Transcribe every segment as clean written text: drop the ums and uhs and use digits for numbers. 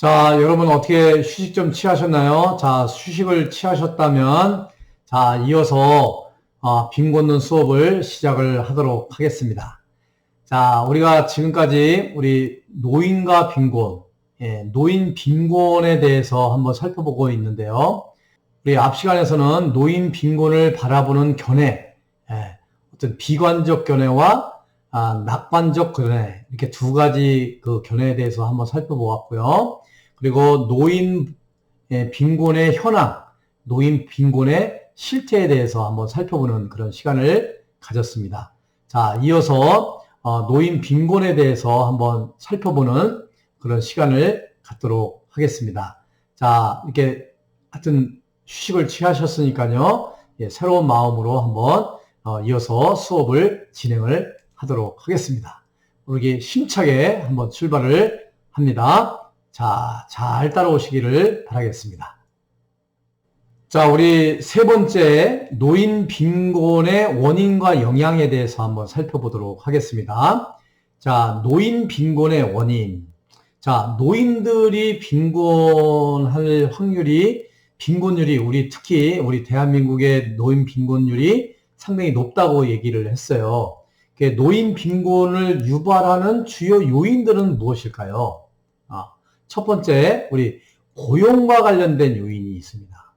자, 여러분 어떻게 휴식 좀 취하셨나요? 자, 휴식을 취하셨다면, 자, 이어서 빈 걷는 수업을 시작을 하도록 하겠습니다. 자, 우리가 지금까지 우리 노인과 빈곤, 노인 빈곤에 대해서 한번 살펴보고 있는데요. 우리 앞 시간에서는 노인 빈곤을 바라보는 견해, 어떤 비관적 견해와 낙관적 견해, 이렇게 두 가지 그 견해에 대해서 한번 살펴보았고요. 그리고 노인 빈곤의 현황, 노인 빈곤의 실태에 대해서 한번 살펴보는 그런 시간을 가졌습니다. 자, 이어서 노인 빈곤에 대해서 한번 살펴보는 그런 시간을 갖도록 하겠습니다. 자, 이렇게 하여튼 휴식을 취하셨으니까요. 새로운 마음으로 한번 이어서 수업을 진행을 하도록 하겠습니다. 우리 힘차게 한번 출발을 합니다. 자, 잘 따라오시기를 바라겠습니다. 자, 우리 세 번째 노인 빈곤의 원인과 영향에 대해서 한번 살펴보도록 하겠습니다. 자, 노인 빈곤의 원인. 자, 노인들이 빈곤할 확률이, 빈곤율이 특히 우리 대한민국의 노인 빈곤율이 상당히 높다고 얘기를 했어요. 노인 빈곤을 유발하는 주요 요인들은 무엇일까요? 첫 번째, 우리 고용과 관련된 요인이 있습니다.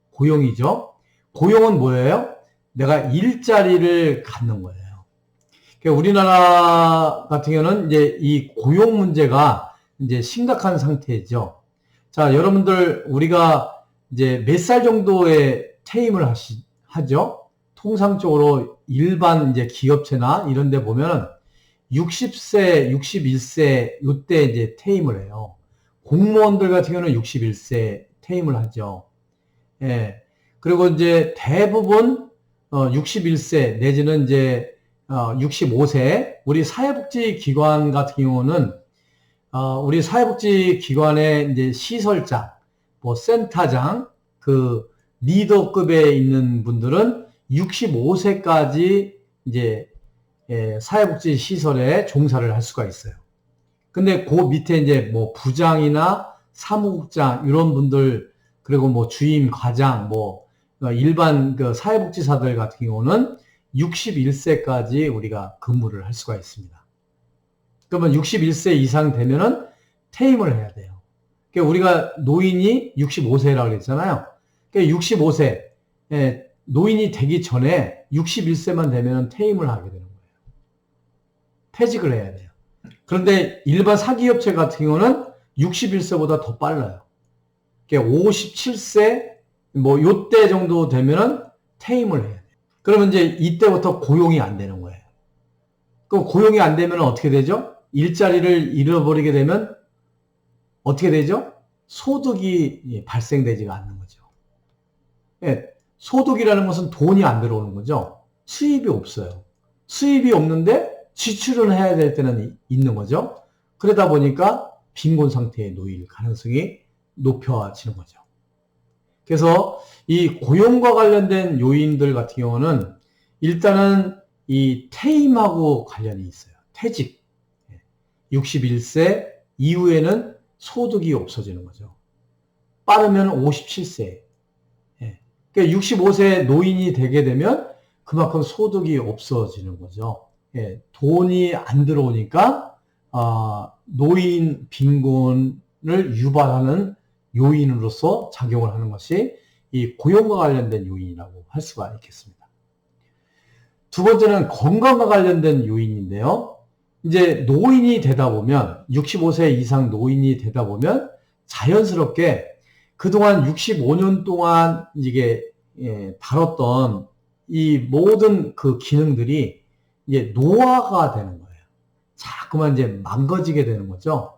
고용이죠. 고용은 뭐예요? 내가 일자리를 갖는 거예요. 우리나라 같은 경우는 이제 이 고용 문제가 이제 심각한 상태죠. 자, 여러분들 우리가 이제 몇 살 정도에 퇴임을 하죠? 통상적으로 일반 이제 기업체나 이런 데 보면 60세, 61세 요때 이제 퇴임을 해요. 공무원들 같은 경우는 61세 퇴임을 하죠. 예. 그리고 이제 대부분 61세 내지는 이제 65세 우리 사회복지기관 같은 경우는 우리 사회복지기관의 이제 시설장, 뭐 센터장, 그 리더급에 있는 분들은 65세까지 이제 사회복지 시설에 종사를 할 수가 있어요. 근데 그 밑에 이제 뭐 부장이나 사무국장 이런 분들 그리고 뭐 주임, 과장, 뭐 일반 그 사회복지사들 같은 경우는 61세까지 우리가 근무를 할 수가 있습니다. 그러면 61세 이상 되면은 퇴임을 해야 돼요. 그러니까 우리가 노인이 65세라고 그랬잖아요. 그러니까 65세 노인이 되기 전에 61세만 되면 퇴임을 하게 되는 거예요. 퇴직을 해야 돼요. 그런데 일반 사기업체 같은 경우는 61세보다 더 빨라요. 그러니까 57세 뭐 요때 정도 되면은 퇴임을 해야 돼요. 그러면 이제 이때부터 고용이 안 되는 거예요. 그럼 고용이 안 되면 어떻게 되죠? 일자리를 잃어버리게 되면 어떻게 되죠? 소득이 발생되지가 않는 거죠. 소득이라는 것은 돈이 안 들어오는 거죠. 수입이 없어요. 수입이 없는데 지출을 해야 될 때는 있는 거죠. 그러다 보니까 빈곤 상태에 놓일 가능성이 높아지는 거죠. 그래서 이 고용과 관련된 요인들 같은 경우는 일단은 이 퇴임하고 관련이 있어요. 퇴직. 61세 이후에는 소득이 없어지는 거죠. 빠르면 57세. 그러니까 65세 노인이 되게 되면 그만큼 소득이 없어지는 거죠. 돈이 안 들어오니까 노인 빈곤을 유발하는 요인으로서 작용을 하는 것이 이 고용과 관련된 요인이라고 할 수가 있겠습니다. 두 번째는 건강과 관련된 요인인데요. 이제 노인이 되다 보면 65세 이상 노인이 되다 보면 자연스럽게 그동안 65년 동안 이게 다뤘던 이 모든 그 기능들이 이제 노화가 되는 거예요. 자꾸만 이제 망가지게 되는 거죠.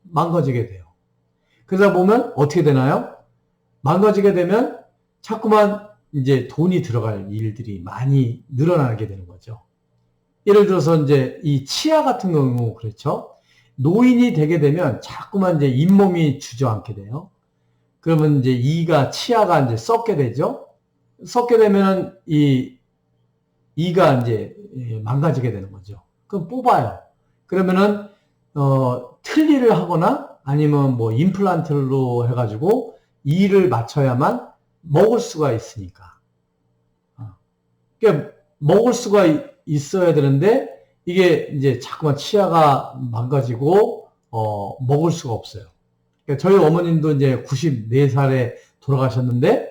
망가지게 돼요. 그러다 보면 어떻게 되나요? 망가지게 되면 자꾸만 이제 돈이 들어갈 일들이 많이 늘어나게 되는 거죠. 예를 들어서 이제 이 치아 같은 경우 그렇죠. 노인이 되게 되면 자꾸만 이제 잇몸이 주저앉게 돼요. 그러면 이제 치아가 이제 썩게 되죠. 썩게 되면은 이가 이제 망가지게 되는 거죠. 그럼 뽑아요. 그러면은 틀니를 하거나 아니면 뭐 임플란트로 해가지고 이를 맞춰야만 먹을 수가 있으니까. 그러니까 먹을 수가 있어야 되는데 이게 이제 자꾸만 치아가 망가지고 먹을 수가 없어요. 그러니까 저희 어머님도 이제 94살에 돌아가셨는데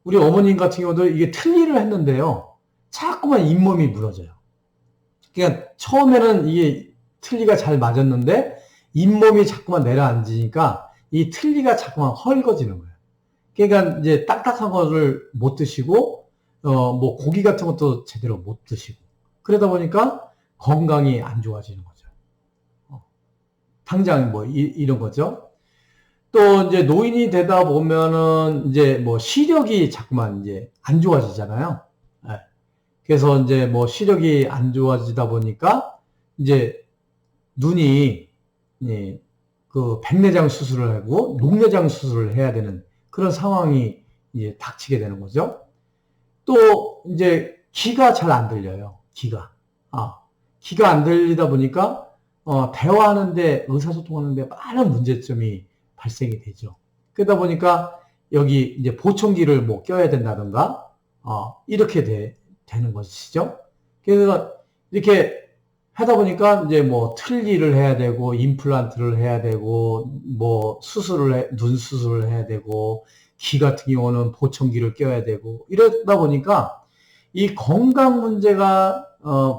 우리 어머님 같은 경우도 이게 틀니를 했는데요. 자꾸만 잇몸이 무너져요. 그러니까 처음에는 이게 틀니가 잘 맞았는데 잇몸이 자꾸만 내려앉으니까 이 틀니가 자꾸만 헐거지는 거예요. 그러니까 이제 딱딱한 거를 못 드시고 뭐 고기 같은 것도 제대로 못 드시고 그러다 보니까 건강이 안 좋아지는 거죠. 당장 뭐 이런 거죠. 또 이제 노인이 되다 보면은 이제 뭐 시력이 자꾸만 이제 안 좋아지잖아요. 네. 그래서 이제 뭐 시력이 안 좋아지다 보니까 이제 눈이 그 백내장 수술을 하고 녹내장 수술을 해야 되는 그런 상황이 이제 닥치게 되는 거죠. 또 이제 귀가 잘 안 들려요. 귀가 안 들리다 보니까 대화하는데 의사소통하는데 많은 문제점이 발생이 되죠. 그러다 보니까 여기 이제 보청기를 뭐 껴야 된다든가 이렇게 되는 것이죠. 그래서 이렇게 하다 보니까 이제 뭐 틀니를 해야 되고 임플란트를 해야 되고 뭐 눈 수술을 해야 되고 귀 같은 경우는 보청기를 껴야 되고 이러다 보니까 이 건강 문제가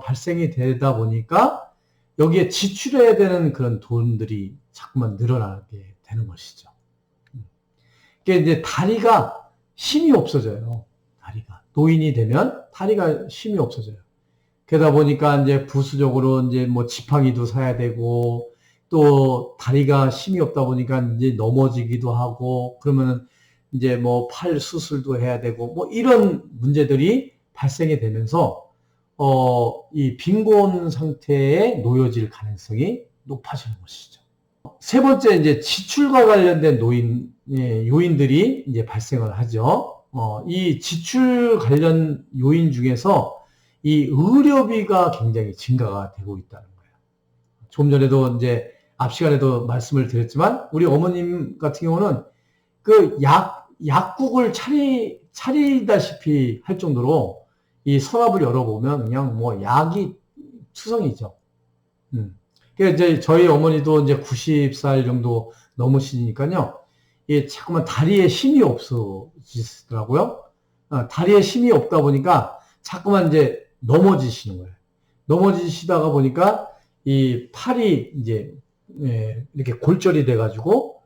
발생이 되다 보니까 여기에 지출해야 되는 그런 돈들이 자꾸만 늘어나게 되는 것이죠. 그게 이제 다리가 힘이 없어져요. 다리가 노인이 되면 다리가 힘이 없어져요. 그러다 보니까 이제 부수적으로 이제 뭐 지팡이도 사야 되고 또 다리가 힘이 없다 보니까 이제 넘어지기도 하고 그러면은 이제 뭐 팔 수술도 해야 되고 뭐 이런 문제들이 발생이 되면서 이 빈곤 상태에 놓여질 가능성이 높아지는 것이죠. 세 번째 이제 지출과 관련된 요인들이 이제 발생을 하죠. 이 지출 관련 요인 중에서 이 의료비가 굉장히 증가가 되고 있다는 거예요. 조금 전에도 이제 앞 시간에도 말씀을 드렸지만 우리 어머님 같은 경우는 그 약국을 차리다시피 할 정도로 이 서랍을 열어보면 그냥 뭐 약이 투성이죠. 그러니까 이제 저희 어머니도 이제 90살 정도 넘으시니까요. 이 자꾸만 다리에 힘이 없어지더라고요. 다리에 힘이 없다 보니까 자꾸만 이제 넘어지시는 거예요. 넘어지시다가 보니까 이 팔이 이제 이렇게 골절이 돼가지고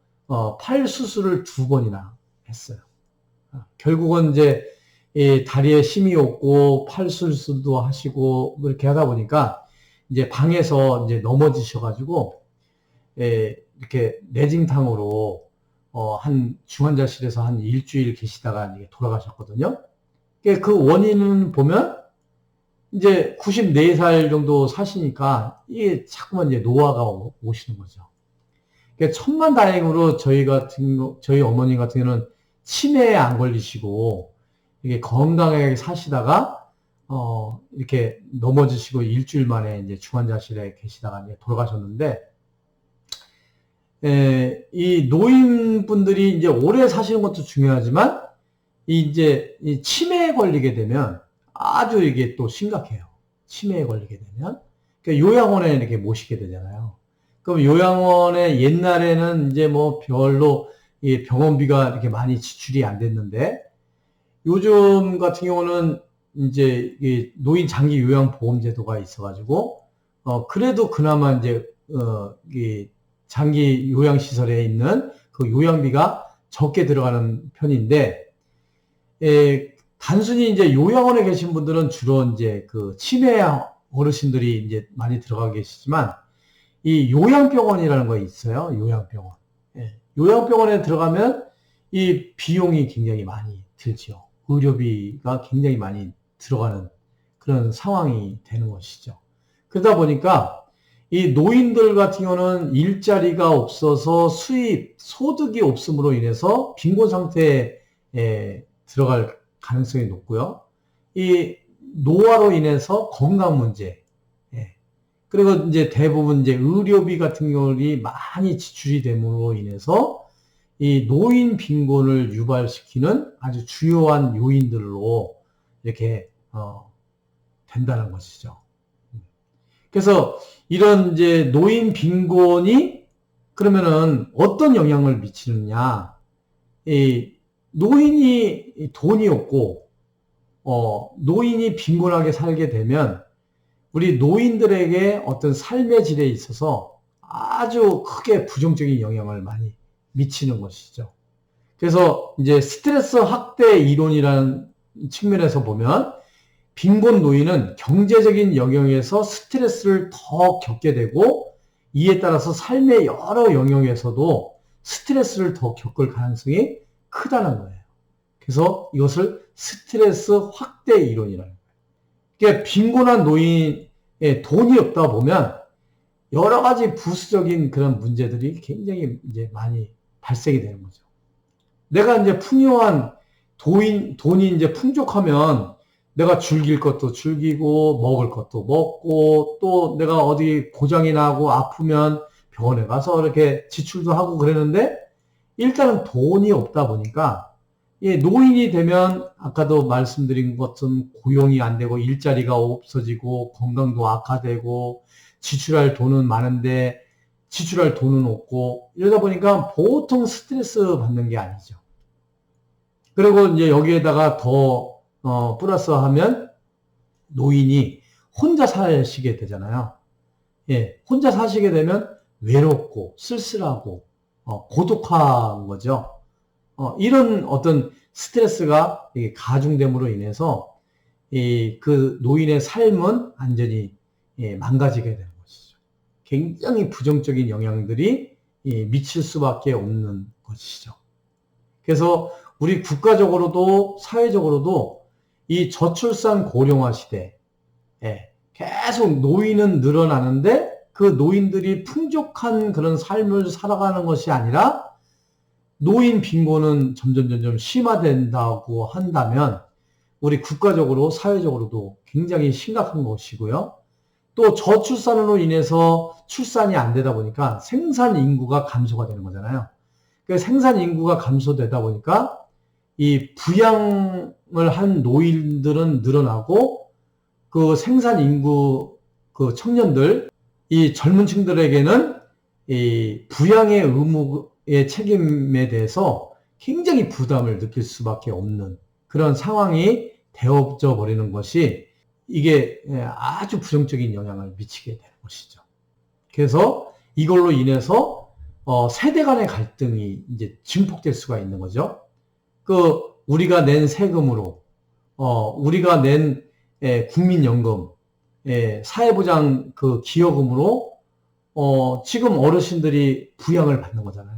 팔 수술을 2번이나 했어요. 결국은 이제 이 다리에 힘이 없고 팔 수술도 하시고 이렇게 하다 보니까 이제 방에서 이제 넘어지셔가지고 이렇게 내진탕으로 한 중환자실에서 한 일주일 계시다가 이제 돌아가셨거든요. 그 원인은 보면 이제 94살 정도 사시니까 이게 자꾸만 이제 노화가 오시는 거죠. 천만다행으로 저희 어머니 같은 경우는 치매에 안 걸리시고 이게 건강하게 사시다가 이렇게 넘어지시고 일주일 만에 이제 중환자실에 계시다가 이제 돌아가셨는데 이 노인분들이 이제 오래 사시는 것도 중요하지만 이제 이 치매에 걸리게 되면 아주 이게 또 심각해요. 치매에 걸리게 되면 그러니까 요양원에 이렇게 모시게 되잖아요. 그럼 요양원에 옛날에는 이제 뭐 별로 이 병원비가 이렇게 많이 지출이 안 됐는데 요즘 같은 경우는 이제 이 노인 장기 요양 보험 제도가 있어가지고 그래도 그나마 이제 이 장기 요양 시설에 있는 그 요양비가 적게 들어가는 편인데 단순히 이제 요양원에 계신 분들은 주로 이제 그 치매 어르신들이 이제 많이 들어가 계시지만 이 요양병원이라는 거 있어요. 요양병원. 요양병원에 들어가면 이 비용이 굉장히 많이 들죠. 의료비가 굉장히 많이 들어가는 그런 상황이 되는 것이죠. 그러다 보니까 이 노인들 같은 경우는 일자리가 없어서 소득이 없음으로 인해서 빈곤 상태에 들어갈 가능성이 높고요. 이 노화로 인해서 건강 문제, 그리고 이제 대부분 이제 의료비 같은 경우는 많이 지출이 됨으로 인해서 이 노인 빈곤을 유발시키는 아주 주요한 요인들로 이렇게 된다는 것이죠. 그래서 이런 이제 노인 빈곤이 그러면은 어떤 영향을 미치느냐? 이 노인이 돈이 없고 노인이 빈곤하게 살게 되면 우리 노인들에게 어떤 삶의 질에 있어서 아주 크게 부정적인 영향을 많이 미치는 것이죠. 그래서 이제 스트레스 확대 이론이라는 측면에서 보면 빈곤 노인은 경제적인 영역에서 스트레스를 더 겪게 되고 이에 따라서 삶의 여러 영역에서도 스트레스를 더 겪을 가능성이 크다는 거예요. 그래서 이것을 스트레스 확대 이론이라는 거예요. 그러니까 빈곤한 노인에 돈이 없다 보면 여러 가지 부수적인 그런 문제들이 굉장히 이제 많이 발생이 되는 거죠. 내가 이제 풍요한 돈이 이제 풍족하면 내가 즐길 것도 즐기고 먹을 것도 먹고 또 내가 어디 고장이 나고 아프면 병원에 가서 이렇게 지출도 하고 그러는데 일단은 돈이 없다 보니까 노인이 되면 아까도 말씀드린 것처럼 고용이 안 되고 일자리가 없어지고 건강도 악화되고 지출할 돈은 많은데 지출할 돈은 없고 이러다 보니까 보통 스트레스 받는 게 아니죠. 그리고 이제 여기에다가 더 플러스 하면 노인이 혼자 사시게 되잖아요. 예, 혼자 사시게 되면 외롭고 쓸쓸하고 고독한 거죠. 이런 어떤 스트레스가 가중됨으로 인해서 그 노인의 삶은 완전히 망가지게 되는 것이죠. 굉장히 부정적인 영향들이 미칠 수밖에 없는 것이죠. 그래서 우리 국가적으로도 사회적으로도 이 저출산 고령화 시대에 계속 노인은 늘어나는데 그 노인들이 풍족한 그런 삶을 살아가는 것이 아니라 노인 빈곤은 점점 심화된다고 한다면 우리 국가적으로 사회적으로도 굉장히 심각한 것이고요. 또 저출산으로 인해서 출산이 안 되다 보니까 생산 인구가 감소가 되는 거잖아요. 그 생산 인구가 감소되다 보니까 이 부양을 한 노인들은 늘어나고 그 생산 인구 그 청년들 이 젊은 층들에게는 이 부양의 의무의 책임에 대해서 굉장히 부담을 느낄 수밖에 없는 그런 상황이 되어져 버리는 것이 이게 아주 부정적인 영향을 미치게 되는 것이죠. 그래서 이걸로 인해서 세대 간의 갈등이 이제 증폭될 수가 있는 거죠. 우리가 낸 세금으로, 우리가 낸 국민연금, 사회보장 기여금으로, 지금 어르신들이 부양을 받는 거잖아요.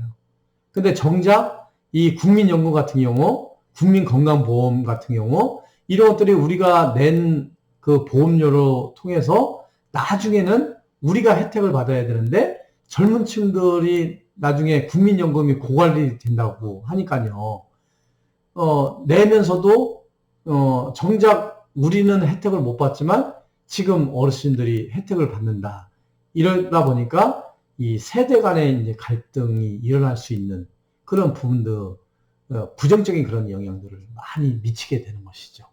근데 정작 이 국민연금 같은 경우, 국민건강보험 같은 경우, 이런 것들이 우리가 낸 그 보험료로 통해서 나중에는 우리가 혜택을 받아야 되는데 젊은 층들이 나중에 국민연금이 고갈이 된다고 하니까요. 내면서도 정작 우리는 혜택을 못 받지만 지금 어르신들이 혜택을 받는다. 이러다 보니까 이 세대 간의 이제 갈등이 일어날 수 있는 그런 부분도 부정적인 그런 영향들을 많이 미치게 되는 것이죠.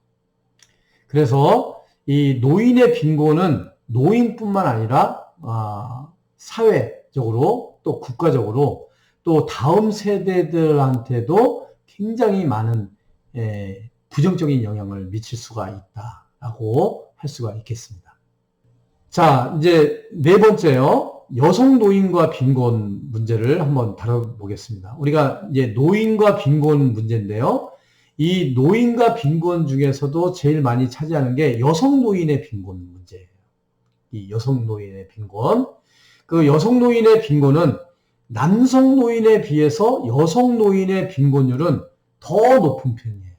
그래서 이 노인의 빈곤은 노인뿐만 아니라 사회적으로 또 국가적으로 또 다음 세대들한테도 굉장히 많은 부정적인 영향을 미칠 수가 있다라고 할 수가 있겠습니다. 자, 이제 네 번째요. 여성 노인과 빈곤 문제를 한번 다뤄보겠습니다. 우리가 이제 노인과 빈곤 문제인데요. 이 노인과 빈곤 중에서도 제일 많이 차지하는 게 여성 노인의 빈곤 문제예요. 이 여성 노인의 빈곤. 그 여성 노인의 빈곤은 남성 노인에 비해서 여성 노인의 빈곤율은 더 높은 편이에요.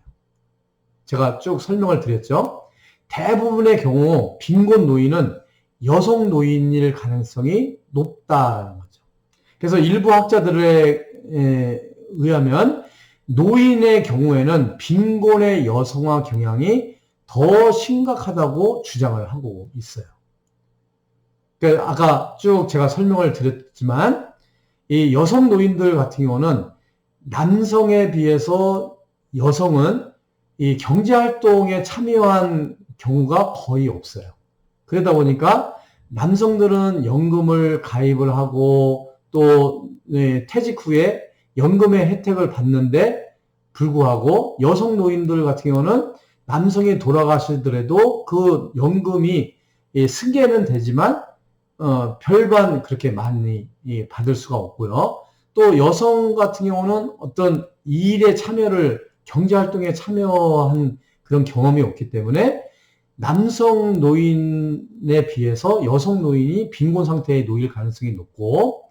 제가 쭉 설명을 드렸죠. 대부분의 경우 빈곤 노인은 여성 노인일 가능성이 높다는 거죠. 그래서 일부 학자들에 의하면 노인의 경우에는 빈곤의 여성화 경향이 더 심각하다고 주장을 하고 있어요. 그러니까 아까 쭉 제가 설명을 드렸지만 이 여성 노인들 같은 경우는 남성에 비해서 여성은 이 경제활동에 참여한 경우가 거의 없어요. 그러다 보니까 남성들은 연금을 가입을 하고 또 퇴직 후에 연금의 혜택을 받는데 불구하고 여성 노인들 같은 경우는 남성이 돌아가시더라도 그 연금이 승계는 되지만 별반 그렇게 많이 받을 수가 없고요. 또 여성 같은 경우는 어떤 일에 참여를 경제활동에 참여한 그런 경험이 없기 때문에 남성 노인에 비해서 여성 노인이 빈곤 상태에 놓일 가능성이 높고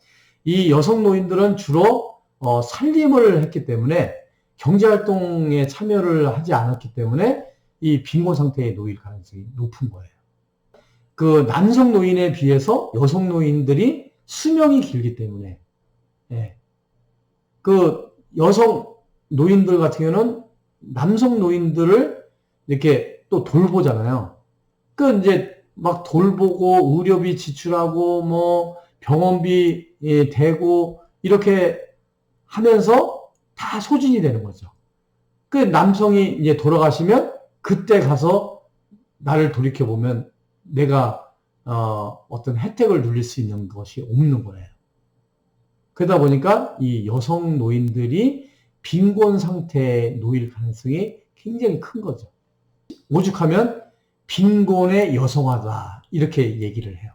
이 여성 노인들은 주로 살림을 했기 때문에 경제활동에 참여를 하지 않았기 때문에 이 빈곤 상태에 놓일 가능성이 높은 거예요. 그 남성 노인에 비해서 여성 노인들이 수명이 길기 때문에 그 여성 노인들 같은 경우는 남성 노인들을 이렇게 또 돌보잖아요. 그 이제 막 돌보고 의료비 지출하고 뭐 병원비 대고 이렇게 하면서 다 소진이 되는 거죠. 그 남성이 이제 돌아가시면 그때 가서 나를 돌이켜보면 내가 어떤 혜택을 누릴 수 있는 것이 없는 거예요. 그러다 보니까 이 여성 노인들이 빈곤 상태에 놓일 가능성이 굉장히 큰 거죠. 오죽하면 빈곤의 여성화다 이렇게 얘기를 해요.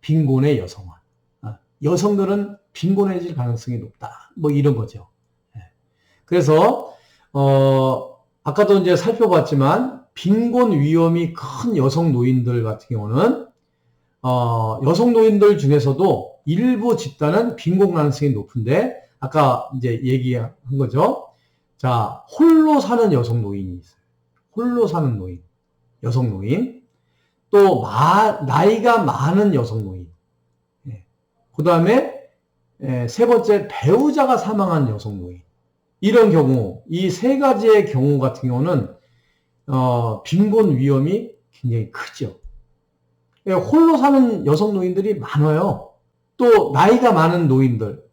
빈곤의 여성화. 여성들은 빈곤해질 가능성이 높다. 뭐 이런 거죠. 그래서 아까도 이제 살펴봤지만 빈곤 위험이 큰 여성 노인들 같은 경우는 여성 노인들 중에서도 일부 집단은 빈곤 가능성이 높은데 아까 이제 얘기한 거죠. 자, 홀로 사는 여성 노인이 있어요. 홀로 사는 노인, 여성 노인. 또 나이가 많은 여성 노인. 그 다음에 세 번째 배우자가 사망한 여성 노인. 이런 경우, 이 세 가지의 경우 같은 경우는 빈곤 위험이 굉장히 크죠. 홀로 사는 여성 노인들이 많아요. 또 나이가 많은 노인들,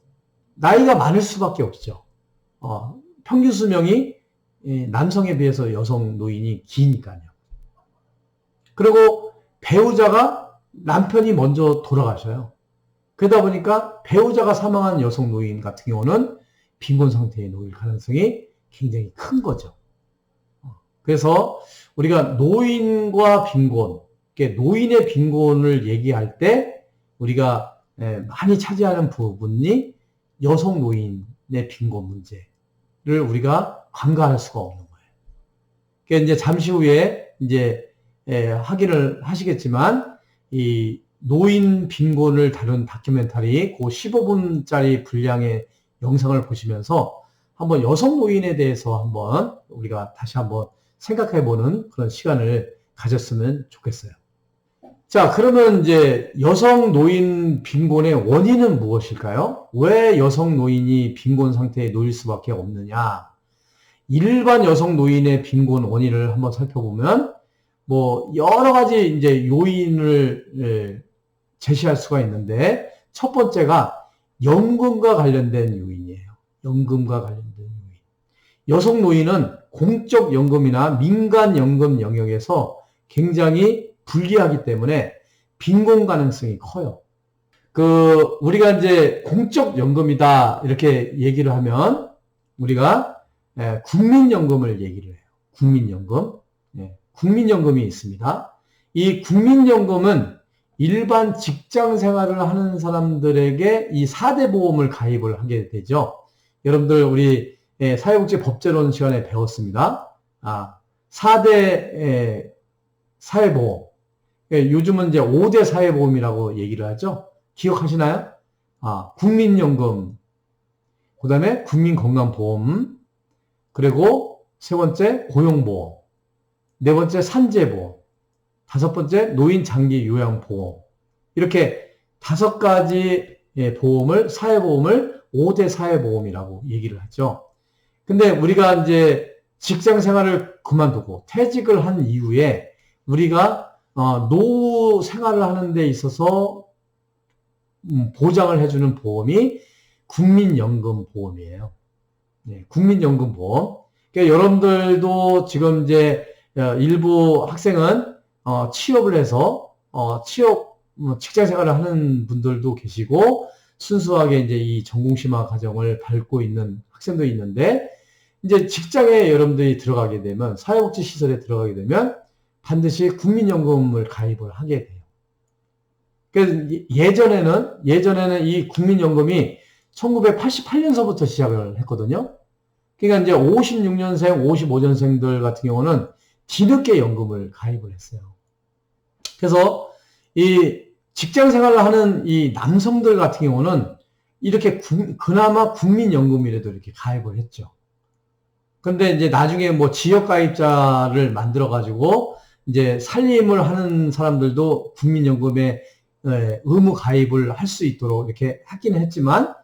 나이가 많을 수밖에 없죠. 평균 수명이 남성에 비해서 여성 노인이 기니까요. 그리고 배우자가 남편이 먼저 돌아가셔요. 그러다 보니까 배우자가 사망한 여성 노인 같은 경우는 빈곤 상태에 놓일 가능성이 굉장히 큰 거죠. 그래서 우리가 노인과 빈곤, 노인의 빈곤을 얘기할 때 우리가 많이 차지하는 부분이 여성 노인의 빈곤 문제를 우리가 간과할 수가 없는 거예요. 그러니까 이제 잠시 후에 이제 확인을 하시겠지만 이 노인 빈곤을 다룬 다큐멘터리 그 15분짜리 분량의 영상을 보시면서 한번 여성 노인에 대해서 한번 우리가 다시 한번 생각해보는 그런 시간을 가졌으면 좋겠어요. 자, 그러면 이제 여성 노인 빈곤의 원인은 무엇일까요? 왜 여성 노인이 빈곤 상태에 놓일 수밖에 없느냐? 일반 여성 노인의 빈곤 원인을 한번 살펴보면 뭐 여러 가지 이제 요인을 제시할 수가 있는데 첫 번째가 연금과 관련된 요인이에요. 연금과 관련된 요인. 여성 노인은 공적 연금이나 민간 연금 영역에서 굉장히 불리하기 때문에 빈곤 가능성이 커요. 우리가 이제 공적 연금이다 이렇게 얘기를 하면 우리가 국민연금을 얘기를 해요. 국민연금. 국민연금이 있습니다. 이 국민연금은 일반 직장 생활을 하는 사람들에게 이 4대 보험을 가입을 하게 되죠. 여러분들 우리 사회복지법제론 시간에 배웠습니다. 4대 사회보험. 요즘은 이제 5대 사회보험이라고 얘기를 하죠. 기억하시나요? 국민연금, 그 다음에 국민건강보험, 그리고 세 번째 고용보험, 네 번째 산재보험, 다섯 번째 노인 장기 요양보험. 이렇게 5가지 보험을, 사회보험을 5대 사회보험이라고 얘기를 하죠. 근데 우리가 이제 직장 생활을 그만두고 퇴직을 한 이후에 우리가 노후 생활을 하는 데 있어서 보장을 해주는 보험이 국민연금보험이에요. 네, 국민연금보험. 그러니까 여러분들도 지금 이제 일부 학생은 취업을 해서 직장 생활을 하는 분들도 계시고 순수하게 이제 이 전공심화 과정을 밟고 있는 학생도 있는데 이제 직장에 여러분들이 들어가게 되면 사회복지시설에 들어가게 되면 반드시 국민연금을 가입을 하게 돼요. 그래서 예전에는 이 국민연금이 1988년서부터 시작을 했거든요. 그러니까 이제 56년생, 55년생들 같은 경우는 뒤늦게 연금을 가입을 했어요. 그래서 이 직장 생활을 하는 이 남성들 같은 경우는 이렇게 그나마 국민연금이라도 이렇게 가입을 했죠. 근데 이제 나중에 뭐 지역가입자를 만들어가지고 이제 살림을 하는 사람들도 국민연금에 의무 가입을 할 수 있도록 이렇게 하기는 했지만,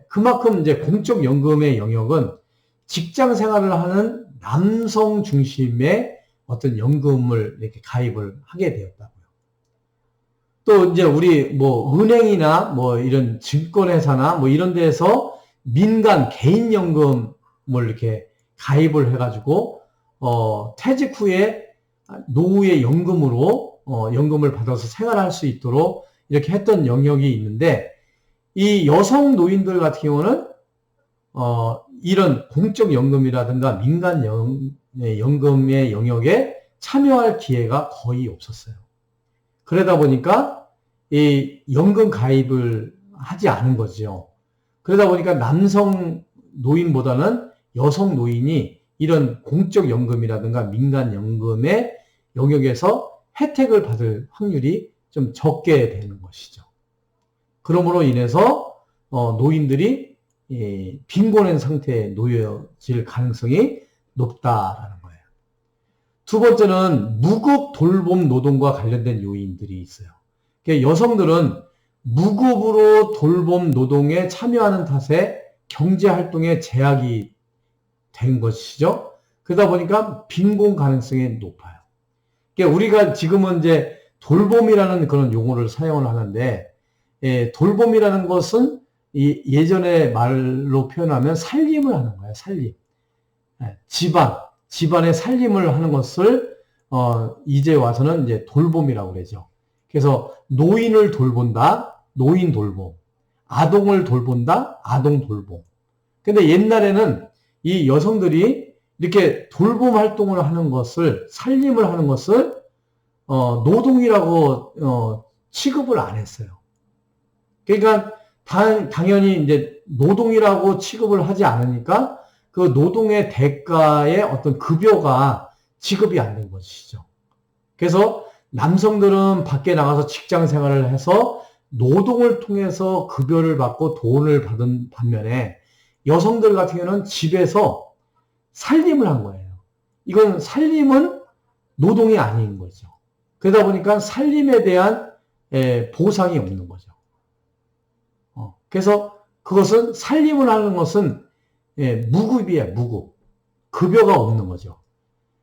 그만큼 이제 공적연금의 영역은 직장 생활을 하는 남성 중심의 어떤 연금을 이렇게 가입을 하게 되었다고요. 또 이제 우리 뭐 은행이나 뭐 이런 증권회사나 뭐 이런 데에서 민간 개인연금을 이렇게 가입을 해가지고 퇴직 후에 노후의 연금으로 연금을 받아서 생활할 수 있도록 이렇게 했던 영역이 있는데 이 여성 노인들 같은 경우는 이런 공적 연금이라든가 민간 연금의 영역에 참여할 기회가 거의 없었어요. 그러다 보니까 이 연금 가입을 하지 않은 거죠. 그러다 보니까 남성 노인보다는 여성 노인이 이런 공적 연금이라든가 민간 연금의 영역에서 혜택을 받을 확률이 좀 적게 되는 것이죠. 그러므로 인해서 노인들이 빈곤한 상태에 놓여질 가능성이 높다라는 거예요. 두 번째는 무급 돌봄 노동과 관련된 요인들이 있어요. 그러니까 여성들은 무급으로 돌봄 노동에 참여하는 탓에 경제활동에 제약이 된 것이죠. 그러다 보니까 빈곤 가능성이 높아요. 그러니까 우리가 지금은 이제 돌봄이라는 그런 용어를 사용을 하는데, 돌봄이라는 것은 예전의 말로 표현하면 살림을 하는 거예요. 살림. 집안의 살림을 하는 것을 이제 와서는 이제 돌봄이라고 그러죠. 그래서 노인을 돌본다, 노인 돌봄. 아동을 돌본다, 아동 돌봄. 근데 옛날에는 이 여성들이 이렇게 돌봄 활동을 하는 것을, 살림을 하는 것을 노동이라고 취급을 안 했어요. 그러니까 당연히 이제 노동이라고 취급을 하지 않으니까 그 노동의 대가의 어떤 급여가 지급이 안 된 것이죠. 그래서 남성들은 밖에 나가서 직장 생활을 해서 노동을 통해서 급여를 받고 돈을 받은 반면에 여성들 같은 경우는 집에서 살림을 한 거예요. 이건 살림은 노동이 아닌 거죠. 그러다 보니까 살림에 대한 보상이 없는 거죠. 그래서 그것은 살림을 하는 것은 무급이에요. 무급. 급여가 없는 거죠.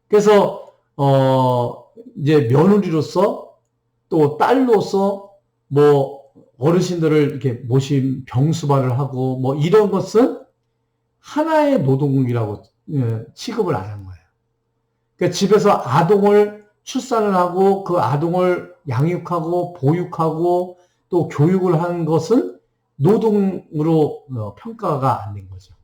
그래서 이제 며느리로서 또 딸로서 뭐 어르신들을 이렇게 모신 병수발을 하고 뭐 이런 것은 하나의 노동이라고 취급을 안 한 거예요. 그러니까 집에서 아동을 출산을 하고 그 아동을 양육하고 보육하고 또 교육을 하는 것은 노동으로 평가가 안 된 거죠.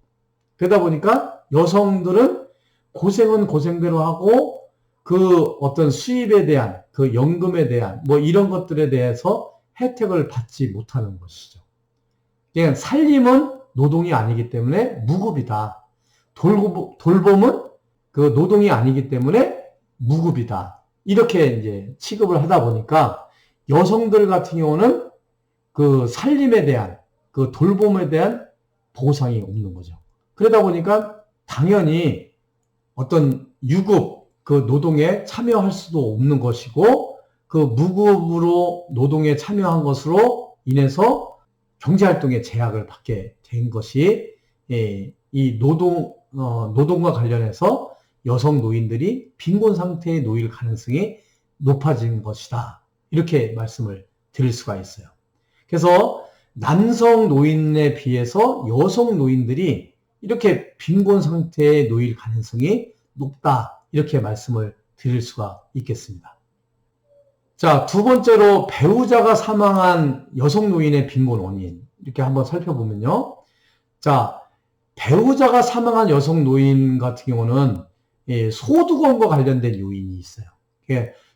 그러다 보니까 여성들은 고생은 고생대로 하고 그 어떤 수입에 대한 그 연금에 대한 뭐 이런 것들에 대해서 혜택을 받지 못하는 것이죠. 그러니까 살림은 노동이 아니기 때문에 무급이다. 돌봄은 그 노동이 아니기 때문에 무급이다. 이렇게 이제 취급을 하다 보니까 여성들 같은 경우는 그 살림에 대한 그 돌봄에 대한 보상이 없는 거죠. 그러다 보니까 당연히 어떤 유급 그 노동에 참여할 수도 없는 것이고 그 무급으로 노동에 참여한 것으로 인해서 경제활동에 제약을 받게 된 것이 이 노동과 관련해서 여성 노인들이 빈곤 상태에 놓일 가능성이 높아진 것이다. 이렇게 말씀을 드릴 수가 있어요. 그래서 남성 노인에 비해서 여성 노인들이 이렇게 빈곤 상태에 놓일 가능성이 높다. 이렇게 말씀을 드릴 수가 있겠습니다. 자, 두 번째로 배우자가 사망한 여성 노인의 빈곤 원인. 이렇게 한번 살펴보면요. 자, 배우자가 사망한 여성 노인 같은 경우는 소득원과 관련된 요인이 있어요.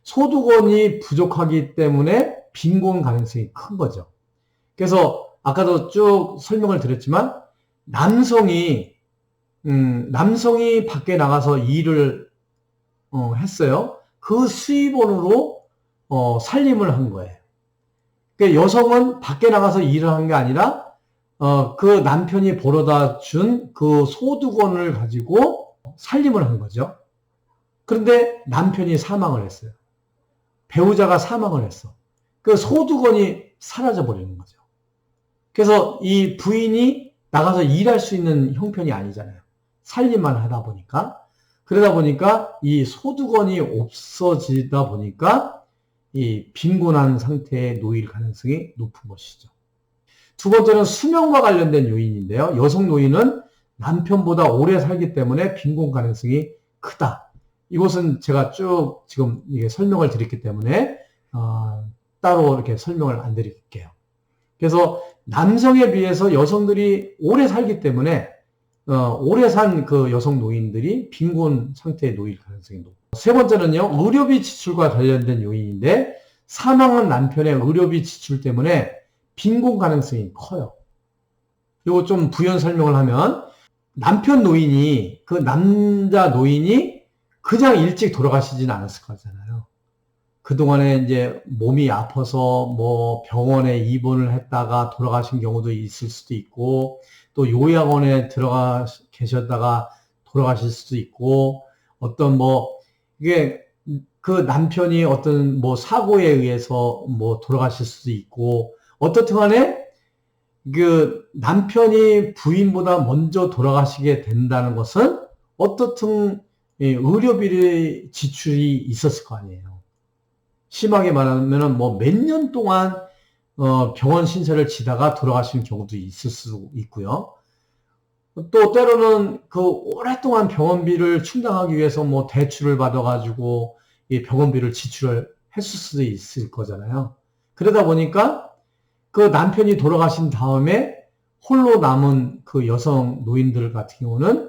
소득원이 부족하기 때문에 빈곤 가능성이 큰 거죠. 그래서 아까도 쭉 설명을 드렸지만 남성이 밖에 나가서 일을 했어요. 그 수입원으로 살림을 한 거예요. 그러니까 여성은 밖에 나가서 일을 한 게 아니라 그 남편이 벌어다 준 그 소득원을 가지고 살림을 한 거죠. 그런데 남편이 사망을 했어요. 배우자가 사망을 했어. 그 소득원이 사라져 버리는 거죠. 그래서 이 부인이 나가서 일할 수 있는 형편이 아니잖아요. 살림만 하다 보니까. 그러다 보니까 이 소득원이 없어지다 보니까 이 빈곤한 상태에 놓일 가능성이 높은 것이죠. 두 번째는 수명과 관련된 요인인데요. 여성 노인은 남편보다 오래 살기 때문에 빈곤 가능성이 크다. 이것은 제가 쭉 지금 이게 설명을 드렸기 때문에 따로 이렇게 설명을 안 드릴게요. 그래서 남성에 비해서 여성들이 오래 살기 때문에 오래 산 그 여성 노인들이 빈곤 상태에 놓일 가능성이 높고, 세 번째는요, 의료비 지출과 관련된 요인인데 사망한 남편의 의료비 지출 때문에 빈곤 가능성이 커요. 이거 좀 부연 설명을 하면 남편 노인이 그 남자 노인이 그냥 일찍 돌아가시지는 않았을 거잖아요. 그동안에 이제 몸이 아파서 뭐 병원에 입원을 했다가 돌아가신 경우도 있을 수도 있고, 또 요양원에 들어가 계셨다가 돌아가실 수도 있고, 어떤 뭐 이게 그 남편이 어떤 뭐 사고에 의해서 뭐 돌아가실 수도 있고, 어떻든 간에 그 남편이 부인보다 먼저 돌아가시게 된다는 것은 어떻든 의료비 지출이 있었을 거 아니에요. 심하게 말하면 뭐 몇 년 동안 병원 신세를 지다가 돌아가시는 경우도 있을 수 있고요. 또 때로는 그 오랫동안 병원비를 충당하기 위해서 뭐 대출을 받아가지고 이 병원비를 지출을 했을 수도 있을 거잖아요. 그러다 보니까 그 남편이 돌아가신 다음에 홀로 남은 그 여성 노인들 같은 경우는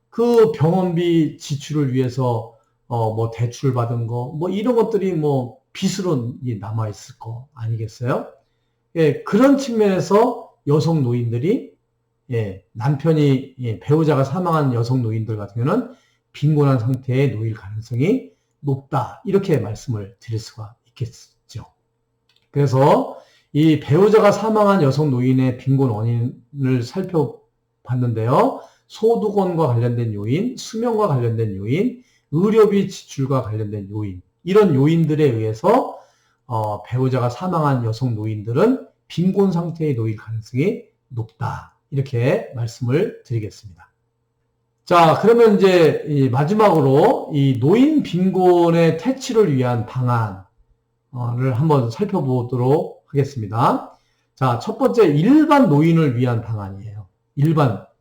그 병원비 지출을 위해서 뭐 대출 받은 거 뭐 이런 것들이 뭐 빚으로 남아 있을 거 아니겠어요? 예, 그런 측면에서 여성 노인들이 남편이 배우자가 사망한 여성 노인들 같은 경우는 빈곤한 상태에 놓일 가능성이 높다. 이렇게 말씀을 드릴 수가 있겠죠. 그래서 이 배우자가 사망한 여성 노인의 빈곤 원인을 살펴봤는데요. 소득원과 관련된 요인, 수명과 관련된 요인, 의료비 지출과 관련된 요인, 이런 요인들에 의해서 배우자가 사망한 여성 노인들은 빈곤 상태에 놓일 가능성이 높다. 이렇게 말씀을 드리겠습니다. 자, 그러면 이제 마지막으로 이 노인 빈곤의 퇴치를 위한 방안을 한번 살펴보도록 하겠습니다. 자, 첫 번째 일반 노인을 위한 방안이에요.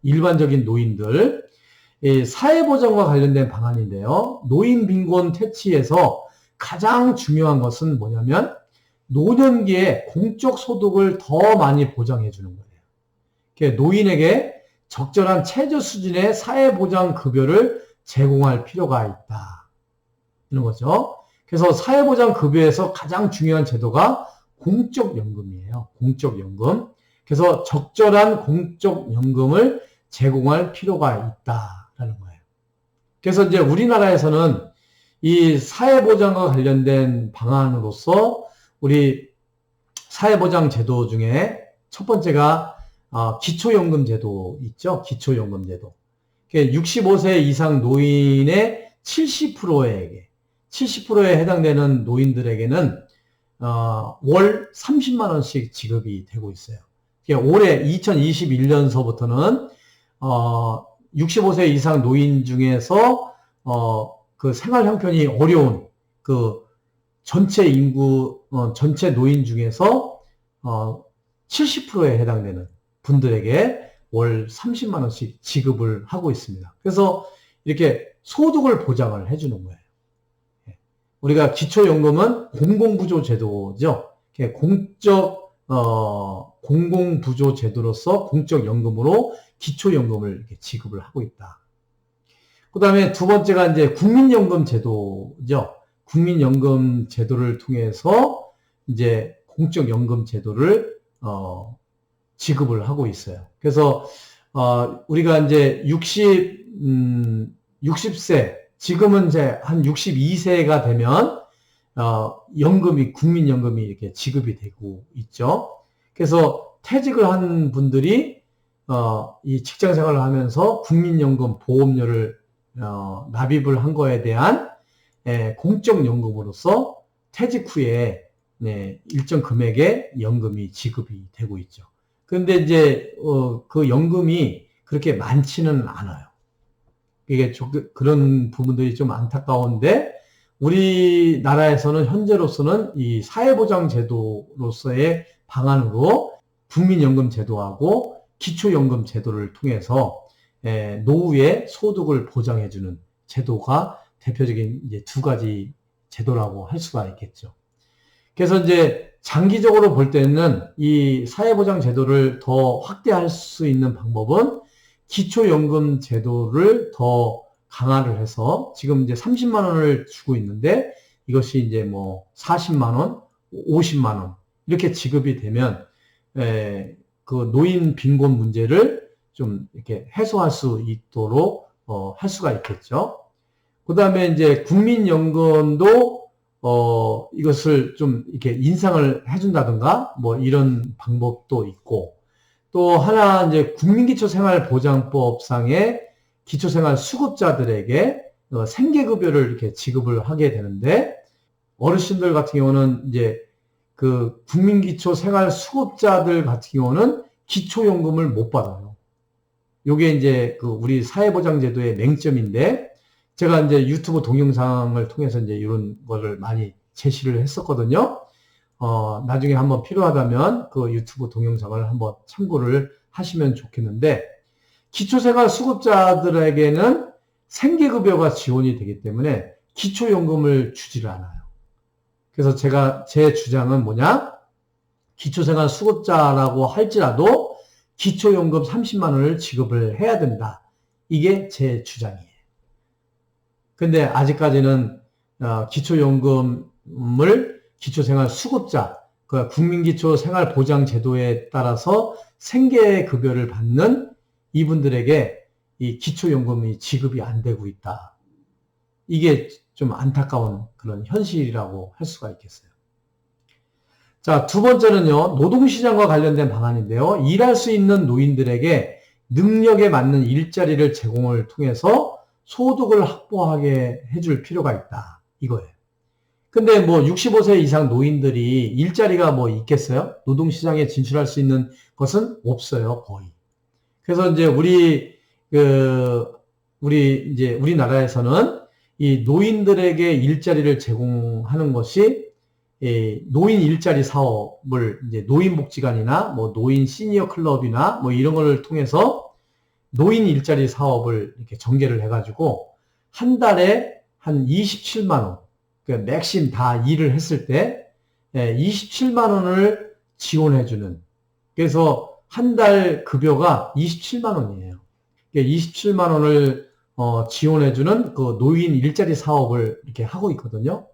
일반적인 노인들. 사회보장과 관련된 방안인데요. 노인 빈곤 퇴치에서 가장 중요한 것은 뭐냐면 노년기에 공적 소득을 더 많이 보장해 주는 거예요. 노인에게 적절한 최저 수준의 사회보장 급여를 제공할 필요가 있다. 이런 거죠. 그래서 사회보장 급여에서 가장 중요한 제도가 공적연금이에요. 공적연금. 그래서 적절한 공적연금을 제공할 필요가 있다라는 거예요. 그래서 이제 우리나라에서는 이 사회보장과 관련된 방안으로서 우리 사회보장 제도 중에 첫 번째가 기초연금 제도 있죠. 기초연금 제도. 65세 이상 노인의 70%에 해당되는 노인들에게는 월 30만 원씩 지급이 되고 있어요. 올해 2021년서부터는 65세 이상 노인 중에서 그 생활 형편이 어려운 그 전체 인구 전체 노인 중에서 70%에 해당되는 분들에게 월 30만 원씩 지급을 하고 있습니다. 그래서 이렇게 소득을 보장을 해주는 거예요. 우리가 기초연금은 공공부조제도죠. 공적 공공부조제도로서 공적연금으로 기초연금을 이렇게 지급을 하고 있다. 그 다음에 두 번째가 이제 국민연금 제도죠. 국민연금 제도를 통해서 이제 공적연금 제도를 지급을 하고 있어요. 그래서 우리가 이제 60세 지금은 이제 한 62세가 되면 국민연금이 이렇게 지급이 되고 있죠. 그래서 퇴직을 한 분들이 이 직장 생활을 하면서 국민연금 보험료를 납입을 한 거에 대한 공적연금으로서 퇴직 후에 일정 금액의 연금이 지급이 되고 있죠. 그런데 이제 그 연금이 그렇게 많지는 않아요. 이게 그런 부분들이 좀 안타까운데 우리나라에서는 현재로서는 이 사회보장제도로서의 방안으로 국민연금 제도하고 기초연금 제도를 통해서 노후의 소득을 보장해주는 제도가 대표적인 이제 두 가지 제도라고 할 수가 있겠죠. 그래서 이제 장기적으로 볼 때는 이 사회보장 제도를 더 확대할 수 있는 방법은 기초연금 제도를 더 강화를 해서 지금 이제 30만 원을 주고 있는데 이것이 이제 뭐 40만 원, 50만 원 이렇게 지급이 되면 그 노인 빈곤 문제를 좀 이렇게 해소할 수 있도록 할 수가 있겠죠. 그 다음에 이제 국민연금도 이것을 좀 이렇게 인상을 해준다든가 뭐 이런 방법도 있고 또 하나 이제 국민기초생활보장법상의 기초생활수급자들에게 생계급여를 이렇게 지급을 하게 되는데 어르신들 같은 경우는 이제 그 국민기초생활수급자들 같은 경우는 기초연금을 못 받아요. 요게 이제 그 우리 사회보장제도의 맹점인데 제가 이제 유튜브 동영상을 통해서 이제 이런 거를 많이 제시를 했었거든요. 나중에 한번 필요하다면 그 유튜브 동영상을 한번 참고를 하시면 좋겠는데, 기초생활수급자들에게는 생계급여가 지원이 되기 때문에 기초연금을 주지를 않아요. 그래서 제 주장은 뭐냐? 기초생활수급자라고 할지라도 기초연금 30만 원을 지급을 해야 된다. 이게 제 주장이에요. 근데 아직까지는 기초연금을 기초생활수급자, 그 국민기초생활보장제도에 따라서 생계급여를 받는 이분들에게 이 기초연금이 지급이 안 되고 있다. 이게 좀 안타까운 그런 현실이라고 할 수가 있겠어요. 자, 두 번째는요, 노동시장과 관련된 방안인데요. 일할 수 있는 노인들에게 능력에 맞는 일자리를 제공을 통해서 소득을 확보하게 해줄 필요가 있다. 이거예요. 근데 뭐 65세 이상 노인들이 일자리가 뭐 있겠어요? 노동시장에 진출할 수 있는 것은 없어요, 거의. 그래서 이제 우리나라에서는 이 노인들에게 일자리를 제공하는 것이 노인 일자리 사업을 이제 노인복지관이나 뭐 노인 시니어 클럽이나 뭐 이런 걸 통해서 노인 일자리 사업을 이렇게 전개를 해가지고 한 달에 한 27만 원, 그러니까 맥심 다 일을 했을 때 27만 원을 지원해주는, 그래서 한 달 급여가 27만 원이에요. 27만 원을 지원해주는 그 노인 일자리 사업을 이렇게 하고 있거든요.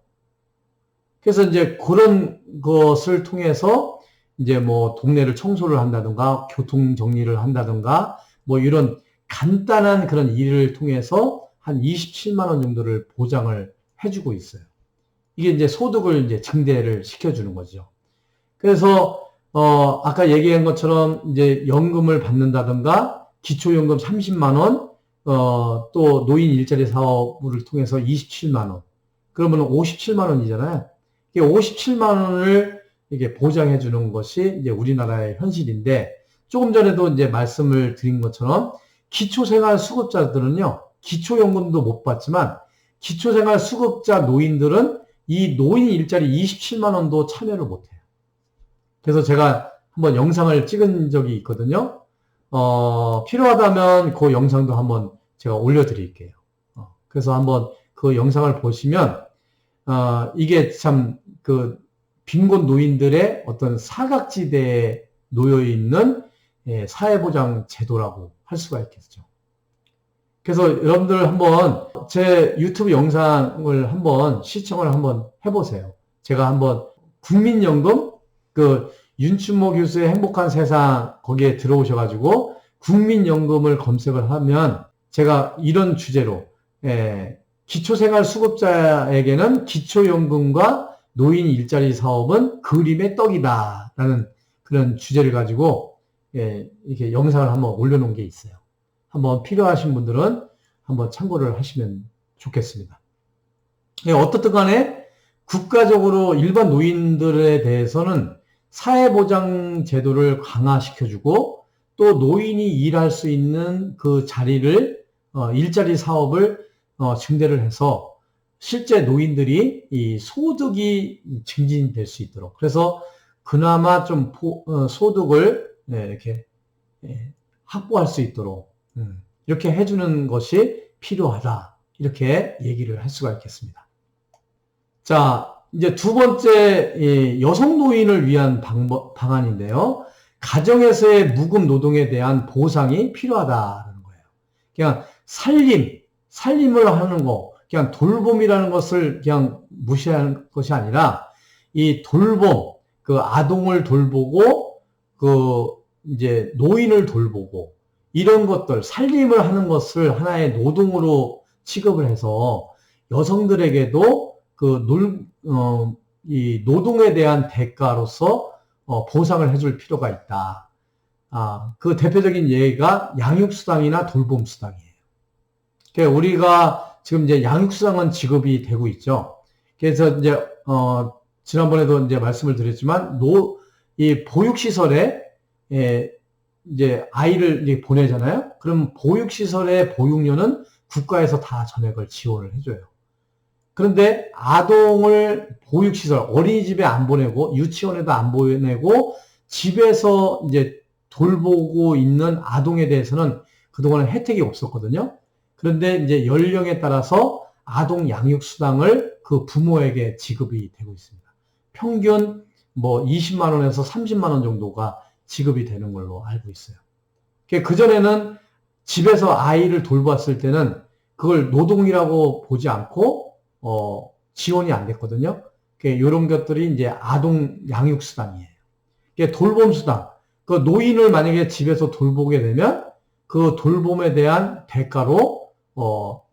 그래서 이제 그런 것을 통해서 이제 뭐 동네를 청소를 한다든가 교통 정리를 한다든가 뭐 이런 간단한 그런 일을 통해서 한 27만 원 정도를 보장을 해주고 있어요. 이게 이제 소득을 이제 증대를 시켜주는 거죠. 그래서 아까 얘기한 것처럼 이제 연금을 받는다든가 기초연금 30만 원, 또 노인 일자리 사업을 통해서 27만 원. 그러면 57만 원이잖아요. 이게 57만 원을 이게 보장해 주는 것이 이제 우리나라의 현실인데, 조금 전에도 이제 말씀을 드린 것처럼 기초생활수급자들은요, 기초연금도 못 받지만 기초생활수급자 노인들은 이 노인 일자리 27만 원도 참여를 못 해요. 그래서 제가 한번 영상을 찍은 적이 있거든요. 필요하다면 그 영상도 한번 제가 올려드릴게요. 그래서 한번 그 영상을 보시면, 이게 참 그 빈곤 노인들의 어떤 사각지대에 놓여 있는 사회보장 제도라고 할 수가 있겠죠. 그래서 여러분들 한번 제 유튜브 영상을 한번 시청을 한번 해보세요. 제가 한번 국민연금, 그 윤춘모 교수의 행복한 세상 거기에 들어오셔가지고 국민연금을 검색을 하면 제가 이런 주제로 기초생활수급자에게는 기초연금과 노인 일자리 사업은 그림의 떡이다 라는 그런 주제를 가지고 이렇게 영상을 한번 올려놓은 게 있어요. 한번 필요하신 분들은 한번 참고를 하시면 좋겠습니다. 어떻든 간에 국가적으로 일반 노인들에 대해서는 사회보장 제도를 강화시켜주고 또 노인이 일할 수 있는 그 자리를 일자리 사업을 증대를 해서 실제 노인들이 이 소득이 증진될 수 있도록, 그래서 그나마 좀 소득을 이렇게 확보할 수 있도록 이렇게 해주는 것이 필요하다, 이렇게 얘기를 할 수가 있겠습니다. 자, 이제 두 번째 여성 노인을 위한 방안인데요. 가정에서의 무급 노동에 대한 보상이 필요하다는 거예요. 그냥 살림을 하는 거, 그냥 돌봄이라는 것을 그냥 무시하는 것이 아니라 이 돌봄, 그 아동을 돌보고 그 이제 노인을 돌보고 이런 것들, 살림을 하는 것을 하나의 노동으로 취급을 해서 여성들에게도 이 노동에 대한 대가로서 보상을 해줄 필요가 있다. 그 대표적인 예가 양육수당이나 돌봄수당이에요. 그러니까 우리가 지금 이제 양육수당은 지급이 되고 있죠. 그래서 이제 지난번에도 이제 말씀을 드렸지만 이 보육시설에 이제 아이를 이제 보내잖아요. 그럼 보육시설의 보육료는 국가에서 다 전액을 지원을 해줘요. 그런데 아동을 보육시설, 어린이집에 안 보내고 유치원에도 안 보내고 집에서 이제 돌보고 있는 아동에 대해서는 그동안은 혜택이 없었거든요. 그런데 이제 연령에 따라서 아동 양육수당을 그 부모에게 지급이 되고 있습니다. 평균 뭐 20만 원에서 30만 원 정도가 지급이 되는 걸로 알고 있어요. 그전에는 집에서 아이를 돌봤을 때는 그걸 노동이라고 보지 않고 지원이 안 됐거든요. 이런 것들이 이제 아동 양육수당이에요. 돌봄수당, 그 노인을 만약에 집에서 돌보게 되면 그 돌봄에 대한 대가로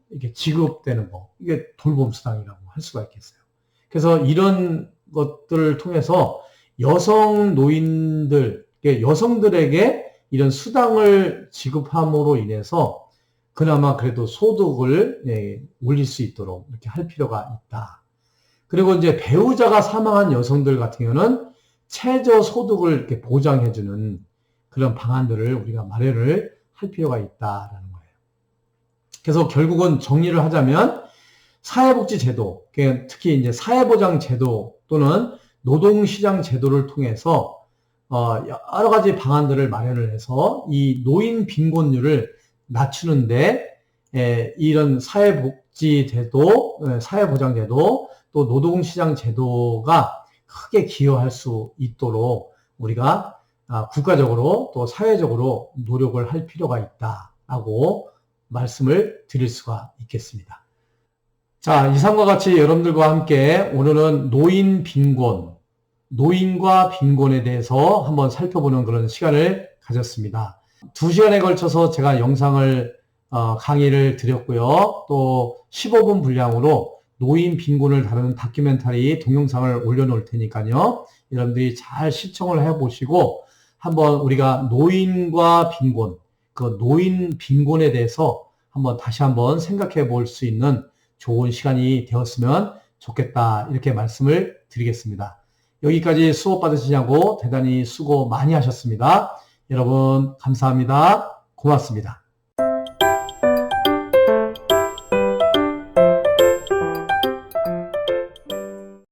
이게 지급되는 거, 이게 돌봄수당이라고 할 수가 있겠어요. 그래서 이런 것들을 통해서 여성 노인들, 여성들에게 이런 수당을 지급함으로 인해서 그나마 그래도 소득을 올릴 수 있도록 이렇게 할 필요가 있다. 그리고 이제 배우자가 사망한 여성들 같은 경우는 최저 소득을 이렇게 보장해주는 그런 방안들을 우리가 마련을 할 필요가 있다라는 거예요. 그래서 결국은 정리를 하자면 사회복지제도, 특히 이제 사회보장제도 또는 노동시장 제도를 통해서 여러 가지 방안들을 마련을 해서 이 노인 빈곤율을 낮추는데 이런 사회복지제도, 사회보장제도, 또 노동시장 제도가 크게 기여할 수 있도록 우리가 국가적으로 또 사회적으로 노력을 할 필요가 있다라고 말씀을 드릴 수가 있겠습니다. 자, 이상과 같이 여러분들과 함께 오늘은 노인 빈곤, 노인과 빈곤에 대해서 한번 살펴보는 그런 시간을 가졌습니다. 2시간에 걸쳐서 제가 영상을 강의를 드렸고요. 또 15분 분량으로 노인 빈곤을 다루는 다큐멘터리 동영상을 올려놓을 테니까요. 여러분들이 잘 시청을 해보시고 한번 우리가 노인과 빈곤, 그 노인 빈곤에 대해서 다시 한번 생각해 볼 수 있는 좋은 시간이 되었으면 좋겠다, 이렇게 말씀을 드리겠습니다. 여기까지 수업 받으시냐고 대단히 수고 많이 하셨습니다. 여러분 감사합니다. 고맙습니다.